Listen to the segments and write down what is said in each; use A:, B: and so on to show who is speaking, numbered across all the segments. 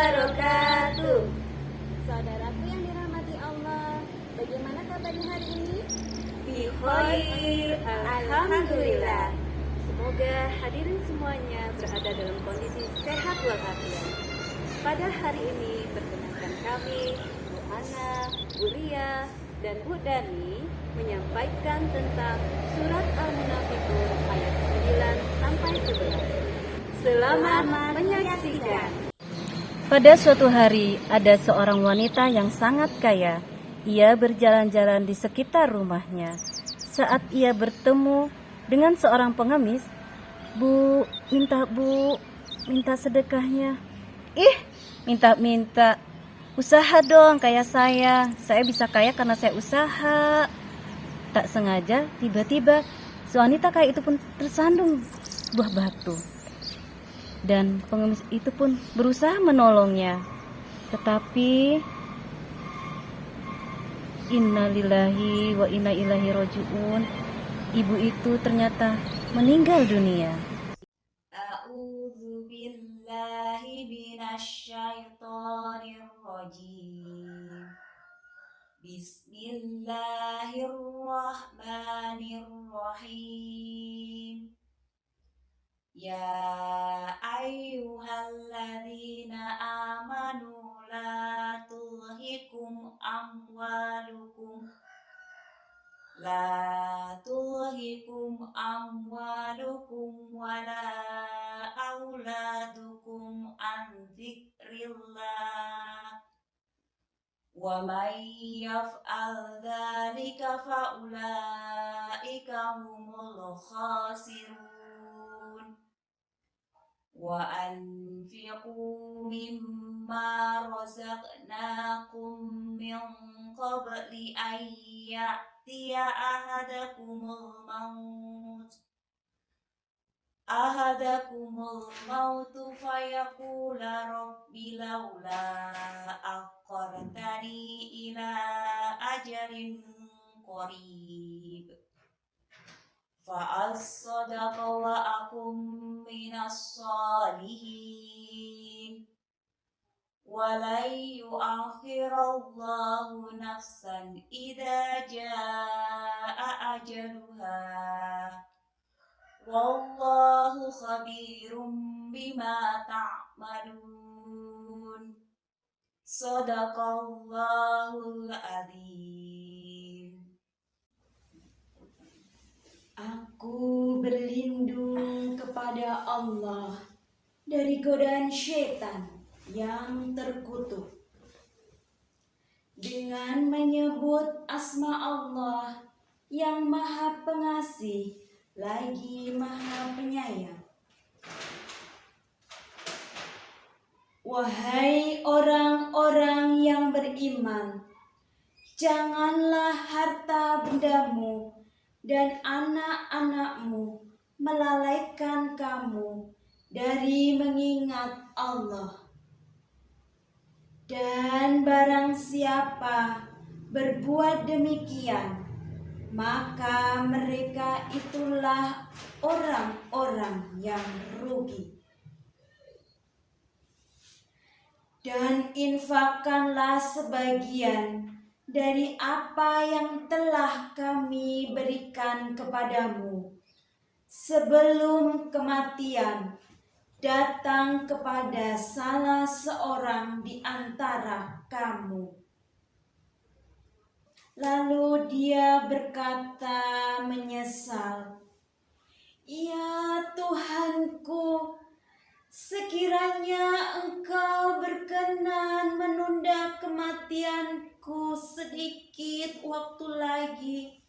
A: wabarakatuh.
B: Saudaraku yang dirahmati Allah, bagaimana kabarnya hari ini?
A: Bikhair, alhamdulillah.
C: Semoga hadirin semuanya berada dalam kondisi sehat walafiat. Pada hari ini perkenankan kami, Bu Ana, Bu Ria, dan Bu Dani menyampaikan tentang surat Al-Munafiqun ayat 9 sampai 11. Selamat menyaksikan.
D: Pada suatu hari, ada seorang wanita yang sangat kaya. Ia berjalan-jalan di sekitar rumahnya. Saat ia bertemu dengan seorang pengemis, Bu, minta sedekahnya. Ih, minta. Usaha dong kayak saya. Saya bisa kaya karena saya usaha. Tak sengaja, tiba-tiba si wanita kaya itu pun tersandung sebuah batu. Dan pengemis itu pun berusaha menolongnya. Tetapi innalillahi wa inna ilaihi raji'un. Ibu itu ternyata meninggal dunia.
A: A'udzu billahi minasyaitonir rajim. Bismillahirrahmanirrahim. Ya ayyuhalladzina amanu la tulhikum wala auladukum an dzikrillah wa may yaf'al dzalika fa ulaika humul khasirun wa anfiqu mimma razaqnakum min qabli an ya'tiya ahadakumul maut fayaqula rabbi laula akhartani ila ajalin qarib fa'as-sadaqa wa akum minas salihin walan yu'akhirallahu nafsan idza jaa ajaluha wallahu khabirum bima ta'malun. Shadaqallahul adzim.
E: Aku berlindung kepada Allah dari godaan syaitan yang terkutuk dengan menyebut asma Allah yang Maha Pengasih lagi Maha Penyayang. Wahai orang-orang yang beriman, janganlah harta bendamu dan anak-anakmu melalaikan kamu dari mengingat Allah. Dan barang siapa berbuat demikian, maka mereka itulah orang-orang yang rugi. Dan infakkanlah sebagian dari apa yang telah kami berikan kepadamu sebelum kematian datang kepada salah seorang di antara kamu. Lalu dia berkata menyesal, "Ya Tuhanku, sekiranya Engkau berkenan menunda kematianku sedikit waktu lagi,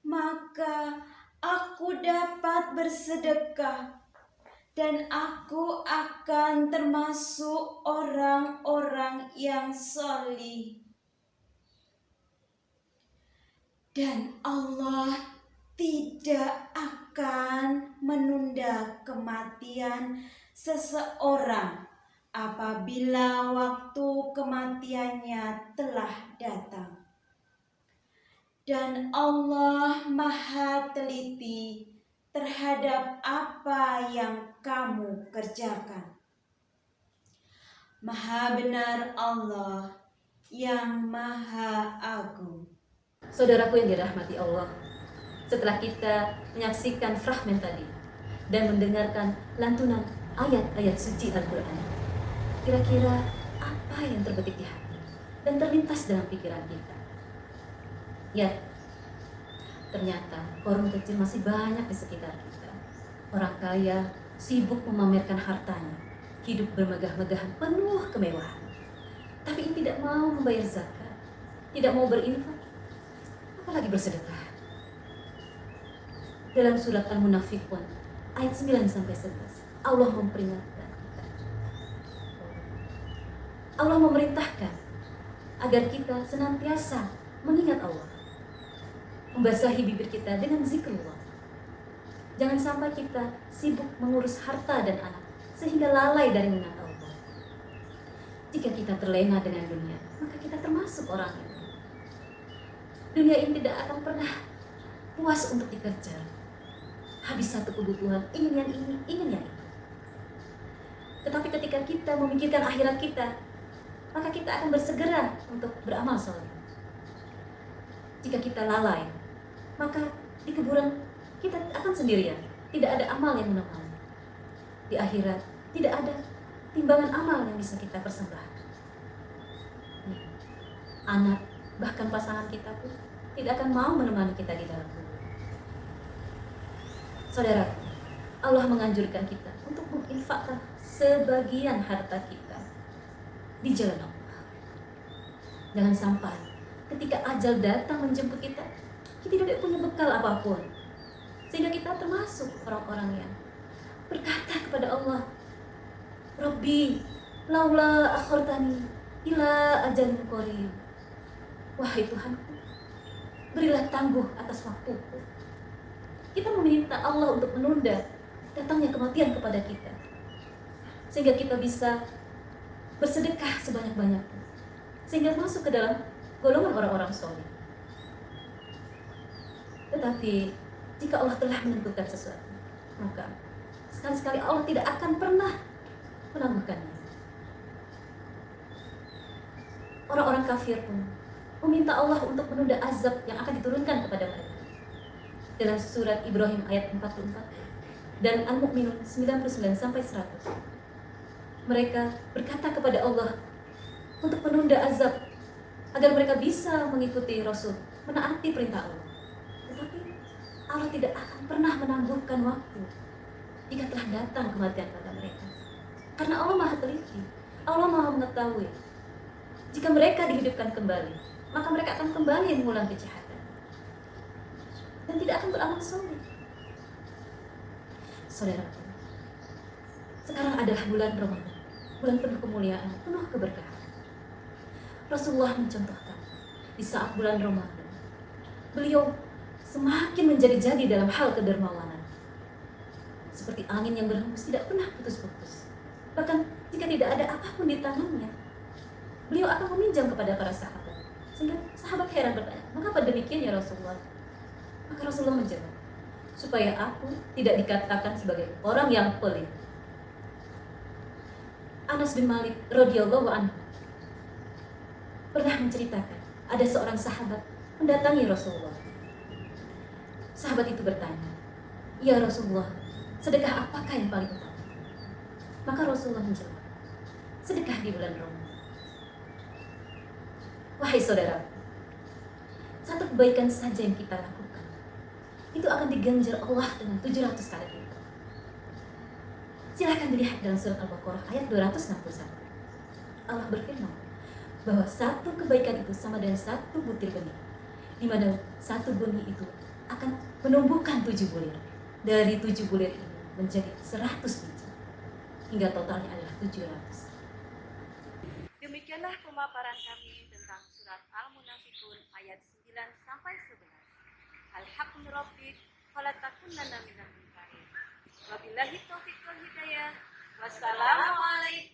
E: maka aku dapat bersedekah dan aku akan termasuk orang-orang yang salih." Dan Allah tidak akan menunda kematian seseorang apabila waktu kematiannya telah datang. Dan Allah Maha teliti terhadap apa yang kamu kerjakan. Maha benar Allah yang Maha Agung.
D: Saudaraku yang dirahmati Allah, setelah kita menyaksikan fragmen tadi dan mendengarkan lantunan ayat-ayat suci Al-Quran, kira-kira apa yang terbetik di hati dan terlintas dalam pikiran kita? Ya, ternyata forum kecil masih banyak di sekitar kita. Orang kaya sibuk memamerkan hartanya, hidup bermegah-megahan penuh kemewahan, tapi tidak mau membayar zakat, tidak mau berinfak, apalagi bersedekah. Dalam surat Al-Munafiqun ayat 9-11, Allah memperingatkan kita. Allah memerintahkan agar kita senantiasa mengingat Allah, membasahi bibir kita dengan zikrullah. Jangan sampai kita sibuk mengurus harta dan anak sehingga lalai dari mengingat Allah. Jika kita terlena dengan dunia, maka kita termasuk orang itu. Dunia ini tidak akan pernah puas untuk dikejar. Habis satu kebutuhan, ingin yang ini, ingin yang itu. Tetapi ketika kita memikirkan akhirat kita, maka kita akan bersegera untuk beramal soleh. Jika kita lalai, maka di kuburan kita akan sendirian, tidak ada amal yang menemani. Di akhirat tidak ada timbangan amal yang bisa kita persembahkan. Anak, bahkan pasangan kita pun tidak akan mau menemani kita di dalam kubur. Saudara, Allah menganjurkan kita untuk menginfakkan sebagian harta kita di jalan Allah. Jangan sampai ketika ajal datang menjemput kita, kita tidak punya bekal apapun, sehingga kita termasuk orang-orang yang berkata kepada Allah, Rabbi, laula akhortani ila ajalin qarib. Wahai Tuhanku, berilah tangguh atas waktuku. Kita meminta Allah untuk menunda datangnya kematian kepada kita, sehingga kita bisa bersedekah sebanyak-banyaknya, sehingga masuk ke dalam golongan orang-orang soleh. Tetapi jika Allah telah menentukan sesuatu, maka sekali-sekali Allah tidak akan pernah menangguhkannya. Orang-orang kafir pun meminta Allah untuk menunda azab yang akan diturunkan kepada mereka. Dalam surat Ibrahim ayat 44 dan Al-Mu'minun 99-100, mereka berkata kepada Allah untuk menunda azab agar mereka bisa mengikuti Rasul, menaati perintah Allah. Tetapi Allah tidak akan pernah menangguhkan waktu jika telah datang kematian pada mereka, karena Allah Maha teliti, Allah Maha mengetahui. Jika mereka dihidupkan kembali, maka mereka akan kembali mengulang kejahatan dan tidak akan beramal soleh. Saudara, sekarang adalah bulan Ramadan, bulan penuh kemuliaan, penuh keberkahan. Rasulullah mencontohkan di saat bulan Ramadan, beliau semakin menjadi-jadi dalam hal kedermawanan. Seperti angin yang berhembus tidak pernah putus-putus. Bahkan jika tidak ada apapun di tangannya, beliau akan meminjam kepada para sahabat. Sehingga sahabat heran bertanya, mengapa demikian ya Rasulullah? Maka Rasulullah menjawab, supaya aku tidak dikatakan sebagai orang yang pelit. Anas bin Malik radhiyallahu anhu pernah menceritakan, ada seorang sahabat mendatangi Rasulullah. Sahabat itu bertanya, ya Rasulullah, sedekah apakah yang paling utama? Maka Rasulullah menjawab, sedekah di bulan Ramadan. Wahai saudara, satu kebaikan saja yang kita lakukan, itu akan diganjar Allah dengan 700 kali lipat. Silahkan dilihat dalam surat Al-Baqarah ayat 261. Allah berfirman bahwa satu kebaikan itu sama dengan satu butir benih, di mana satu benih itu akan menumbuhkan 7 bulir. Dari 7 bulir ini menjadi 100 biji, hingga totalnya adalah 700.
C: Demikianlah pemaparan kami tentang surat Al-Munafiqun ayat 9-11. Al-haqqu min rabbik fala takunanna minal mumtarin. Wabillahi taufiq wal hidayah. Wassalamualaikum